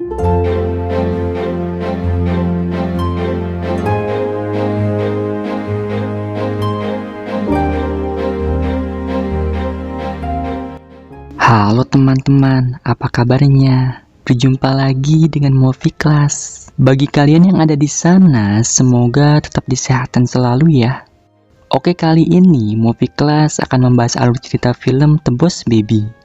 Halo teman-teman, apa kabarnya? Berjumpa lagi dengan Movie Class. Bagi kalian yang ada di sana, semoga tetap disehatan selalu ya. Oke, kali ini Movie Class akan membahas alur cerita film The Boss Baby.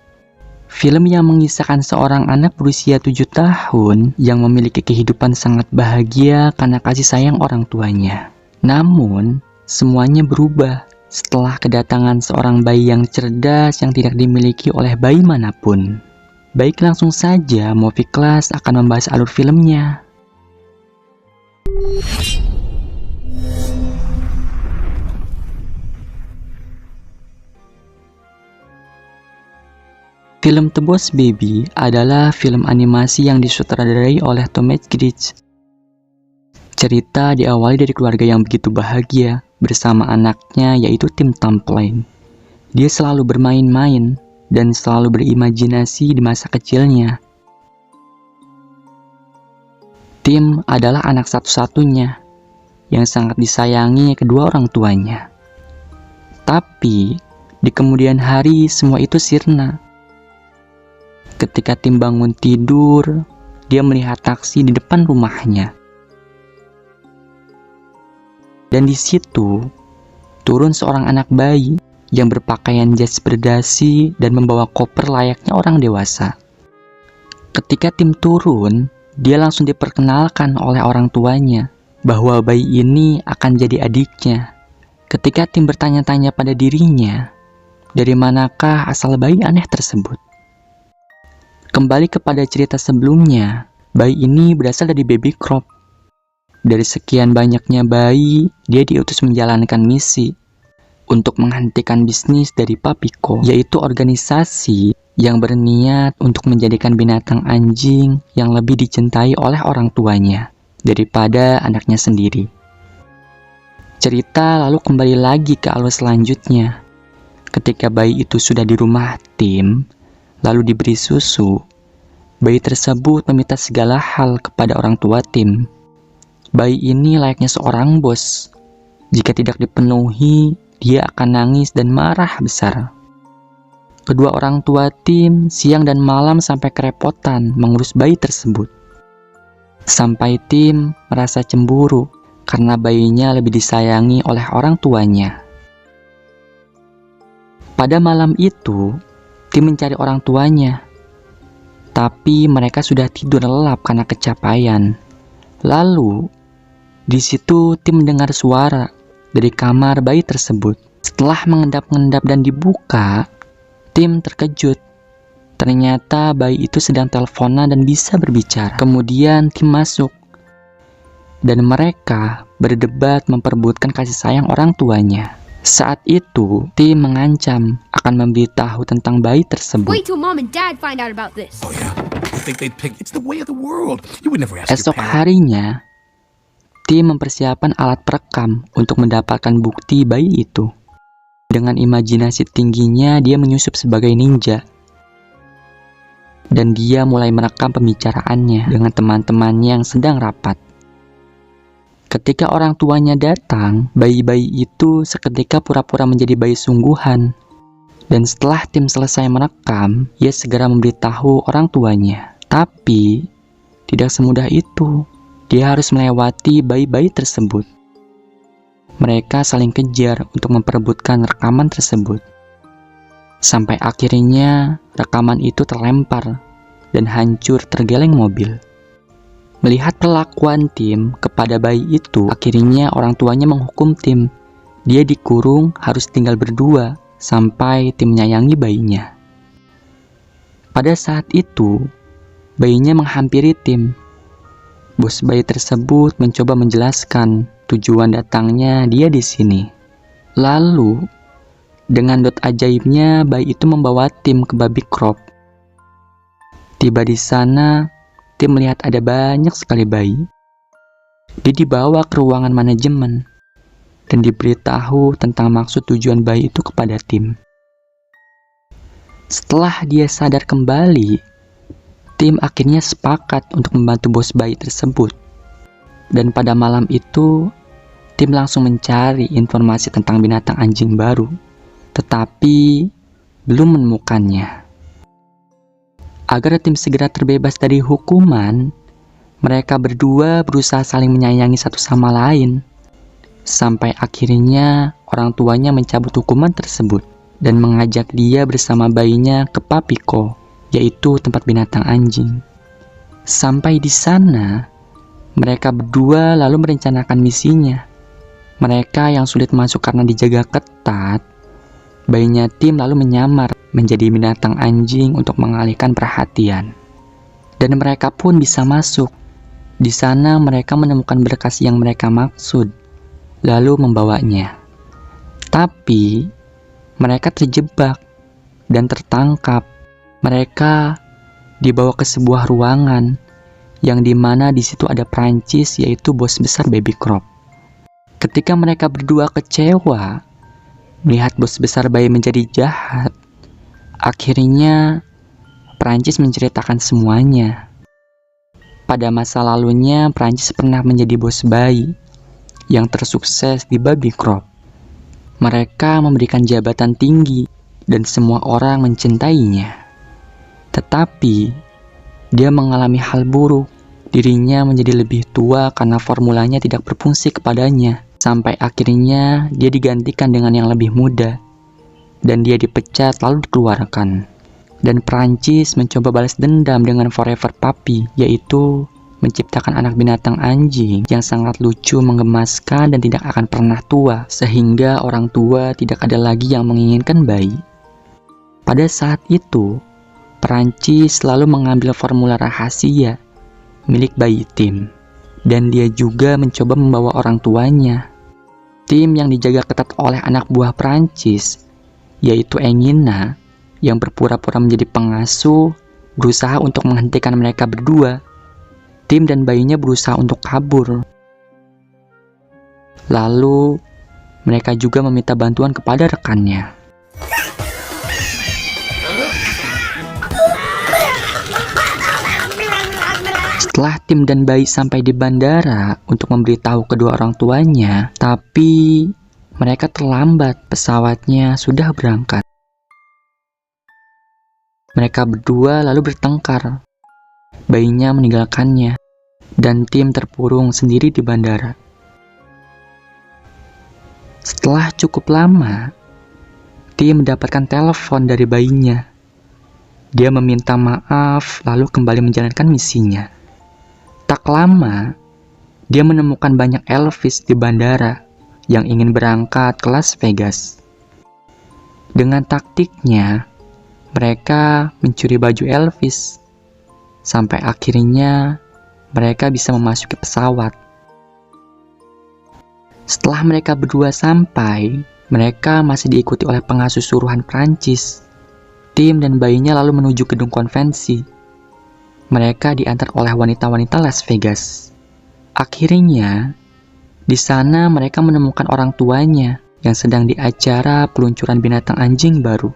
Film yang mengisahkan seorang anak berusia 7 tahun yang memiliki kehidupan sangat bahagia karena kasih sayang orang tuanya. Namun, semuanya berubah setelah kedatangan seorang bayi yang cerdas yang tidak dimiliki oleh bayi manapun. Baik, langsung saja Movie Class akan membahas alur filmnya. Film The Boss Baby adalah film animasi yang disutradarai oleh Tom Gritch. Cerita diawali dari keluarga yang begitu bahagia bersama anaknya, yaitu Tim Tamplin. Dia selalu bermain-main dan selalu berimajinasi di masa kecilnya. Tim adalah anak satu-satunya yang sangat disayangi kedua orang tuanya. Tapi di kemudian hari semua itu sirna. Ketika Tim bangun tidur, dia melihat taksi di depan rumahnya. Dan di situ turun seorang anak bayi yang berpakaian jas berdasi dan membawa koper layaknya orang dewasa. Ketika Tim turun, dia langsung diperkenalkan oleh orang tuanya bahwa bayi ini akan jadi adiknya. Ketika Tim bertanya-tanya pada dirinya, dari manakah asal bayi aneh tersebut? Kembali kepada cerita sebelumnya, bayi ini berasal dari Baby Crop. Dari sekian banyaknya bayi, dia diutus menjalankan misi untuk menghentikan bisnis dari Papico, yaitu organisasi yang berniat untuk menjadikan binatang anjing yang lebih dicintai oleh orang tuanya daripada anaknya sendiri. Cerita lalu kembali lagi ke alur selanjutnya. Ketika bayi itu sudah di rumah Tim, lalu diberi susu, bayi tersebut meminta segala hal kepada orang tua Tim. Bayi ini layaknya seorang bos. Jika tidak dipenuhi, dia akan nangis dan marah besar. Kedua orang tua Tim siang dan malam sampai kerepotan mengurus bayi tersebut. Sampai Tim merasa cemburu karena bayinya lebih disayangi oleh orang tuanya. Pada malam itu, Tim mencari orang tuanya. Tapi mereka sudah tidur lelap karena kecapaian. Lalu, di situ Tim mendengar suara dari kamar bayi tersebut. Setelah mengendap-endap dan dibuka, Tim terkejut. Ternyata bayi itu sedang teleponan dan bisa berbicara. Kemudian Tim masuk. Dan mereka berdebat memperebutkan kasih sayang orang tuanya. Saat itu, Tim mengancam akan memberitahu tentang bayi tersebut. Wait till mom and dad find out about this. Oh yeah, I think they'd pick. It's the way of the world. You would never ask Esok your parents. harinya, Tim mempersiapkan alat perekam untuk mendapatkan bukti bayi itu. Dengan imajinasi tingginya, dia menyusup sebagai ninja. Dan dia mulai merekam pembicaraannya dengan teman-temannya yang sedang rapat. Ketika orang tuanya datang, bayi-bayi itu seketika pura-pura menjadi bayi sungguhan. Dan setelah Tim selesai merekam, ia segera memberitahu orang tuanya. Tapi, tidak semudah itu. Dia harus melewati bayi-bayi tersebut. Mereka saling kejar untuk memperebutkan rekaman tersebut. Sampai akhirnya rekaman itu terlempar dan hancur tergeleng mobil. Melihat perlakuan Tim kepada bayi itu, akhirnya orang tuanya menghukum Tim. Dia dikurung harus tinggal berdua sampai Tim menyayangi bayinya. Pada saat itu, bayinya menghampiri Tim. Bos bayi tersebut mencoba menjelaskan tujuan datangnya dia di sini. Lalu, dengan dot ajaibnya, bayi itu membawa Tim ke Baby Crop. Tiba di sana, Tim melihat ada banyak sekali bayi. Dia dibawa ke ruangan manajemen dan diberitahu tentang maksud tujuan bayi itu kepada Tim. Setelah dia sadar kembali, Tim akhirnya sepakat untuk membantu bos bayi tersebut. Dan pada malam itu, tim langsung mencari informasi tentang binatang anjing baru, tetapi belum menemukannya. Agar tim segera terbebas dari hukuman, mereka berdua berusaha saling menyayangi satu sama lain. Sampai akhirnya orang tuanya mencabut hukuman tersebut dan mengajak dia bersama bayinya ke Papiko, yaitu tempat binatang anjing. Sampai di sana, mereka berdua lalu merencanakan misinya. Mereka yang sulit masuk karena dijaga ketat, bayinya Tim lalu menyamar menjadi binatang anjing untuk mengalihkan perhatian. Dan mereka pun bisa masuk. Di sana mereka menemukan berkas yang mereka maksud, lalu membawanya. Tapi mereka terjebak dan tertangkap. Mereka dibawa ke sebuah ruangan yang dimana di situ ada Prancis, yaitu bos besar Baby Crop. Ketika mereka berdua kecewa melihat bos besar bayi menjadi jahat, akhirnya Prancis menceritakan semuanya. Pada masa lalunya, Prancis pernah menjadi bos bayi yang tersukses di Baby Crop. Mereka memberikan jabatan tinggi dan semua orang mencintainya. Tetapi dia mengalami hal buruk. Dirinya menjadi lebih tua karena formulanya tidak berfungsi kepadanya. Sampai akhirnya dia digantikan dengan yang lebih muda. Dan dia dipecat lalu dikeluarkan. Dan Prancis mencoba balas dendam dengan Forever Puppy, yaitu menciptakan anak binatang anjing yang sangat lucu, menggemaskan, dan tidak akan pernah tua, sehingga orang tua tidak ada lagi yang menginginkan bayi. Pada saat itu, Prancis selalu mengambil formula rahasia milik bayi Tim, dan dia juga mencoba membawa orang tuanya. Tim yang dijaga ketat oleh anak buah Prancis, yaitu Engina, yang berpura-pura menjadi pengasuh, berusaha untuk menghentikan mereka berdua. Tim dan bayinya berusaha untuk kabur. Lalu, mereka juga meminta bantuan kepada rekannya. Setelah Tim dan bayi sampai di bandara untuk memberitahu kedua orang tuanya, tapi mereka terlambat, pesawatnya sudah berangkat. Mereka berdua lalu bertengkar. Bayinya meninggalkannya, dan Tim terkurung sendiri di bandara. Setelah cukup lama, Tim mendapatkan telepon dari bayinya. Dia meminta maaf lalu kembali menjalankan misinya. Tak lama, dia menemukan banyak Elvis di bandara yang ingin berangkat ke Las Vegas. Dengan taktiknya, mereka mencuri baju Elvis. Sampai akhirnya mereka bisa memasuki pesawat. Setelah mereka berdua sampai, mereka masih diikuti oleh pengasuh suruhan Prancis. Tim dan bayinya lalu menuju gedung konvensi. Mereka diantar oleh wanita-wanita Las Vegas. Akhirnya, di sana mereka menemukan orang tuanya yang sedang di acara peluncuran binatang anjing baru.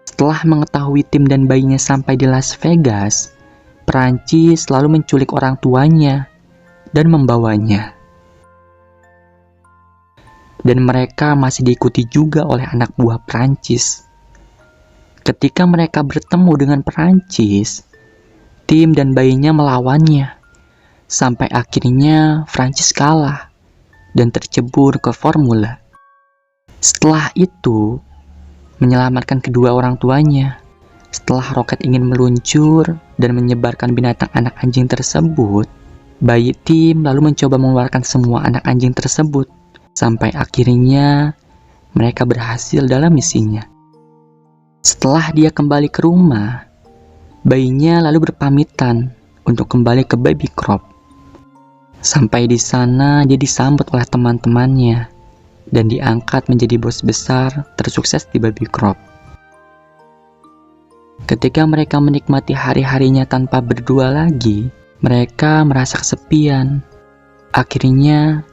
Setelah mengetahui Tim dan bayinya sampai di Las Vegas, Prancis lalu menculik orang tuanya dan membawanya. Dan mereka masih diikuti juga oleh anak buah Prancis. Ketika mereka bertemu dengan Prancis, Tim dan bayinya melawannya. Sampai akhirnya Prancis kalah dan tercebur ke formula. Setelah itu, menyelamatkan kedua orang tuanya. Setelah roket ingin meluncur dan menyebarkan binatang anak anjing tersebut, bayi Tim lalu mencoba mengeluarkan semua anak anjing tersebut. Sampai akhirnya mereka berhasil dalam misinya. Setelah dia kembali ke rumah, bayinya lalu berpamitan untuk kembali ke Baby Crop. Sampai di sana dia disambut oleh teman-temannya dan diangkat menjadi bos besar tersukses di Baby Crop. Ketika mereka menikmati hari-harinya tanpa berdua lagi, mereka merasa kesepian. Akhirnya,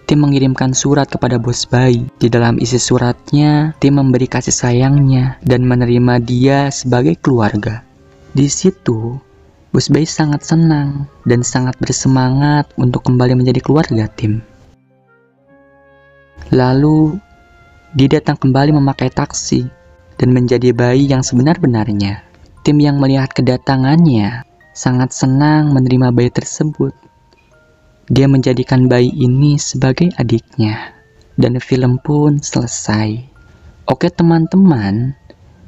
Tim mengirimkan surat kepada bos bayi. Di dalam isi suratnya, Tim memberi kasih sayangnya dan menerima dia sebagai keluarga. Di situ, Bos bayi sangat senang dan sangat bersemangat untuk kembali menjadi keluarga tim. Lalu, dia datang kembali memakai taksi dan menjadi bayi yang sebenar-benarnya. Tim yang melihat kedatangannya sangat senang menerima bayi tersebut. Dia menjadikan bayi ini sebagai adiknya, dan film pun selesai. Oke teman-teman,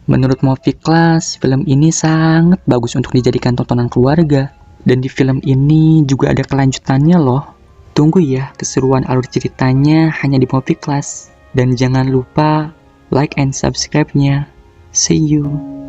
menurut Movie Class, film ini sangat bagus untuk dijadikan tontonan keluarga. Dan di film ini juga ada kelanjutannya loh. Tunggu ya keseruan alur ceritanya hanya di Movie Class. Dan jangan lupa like and subscribe-nya. See you.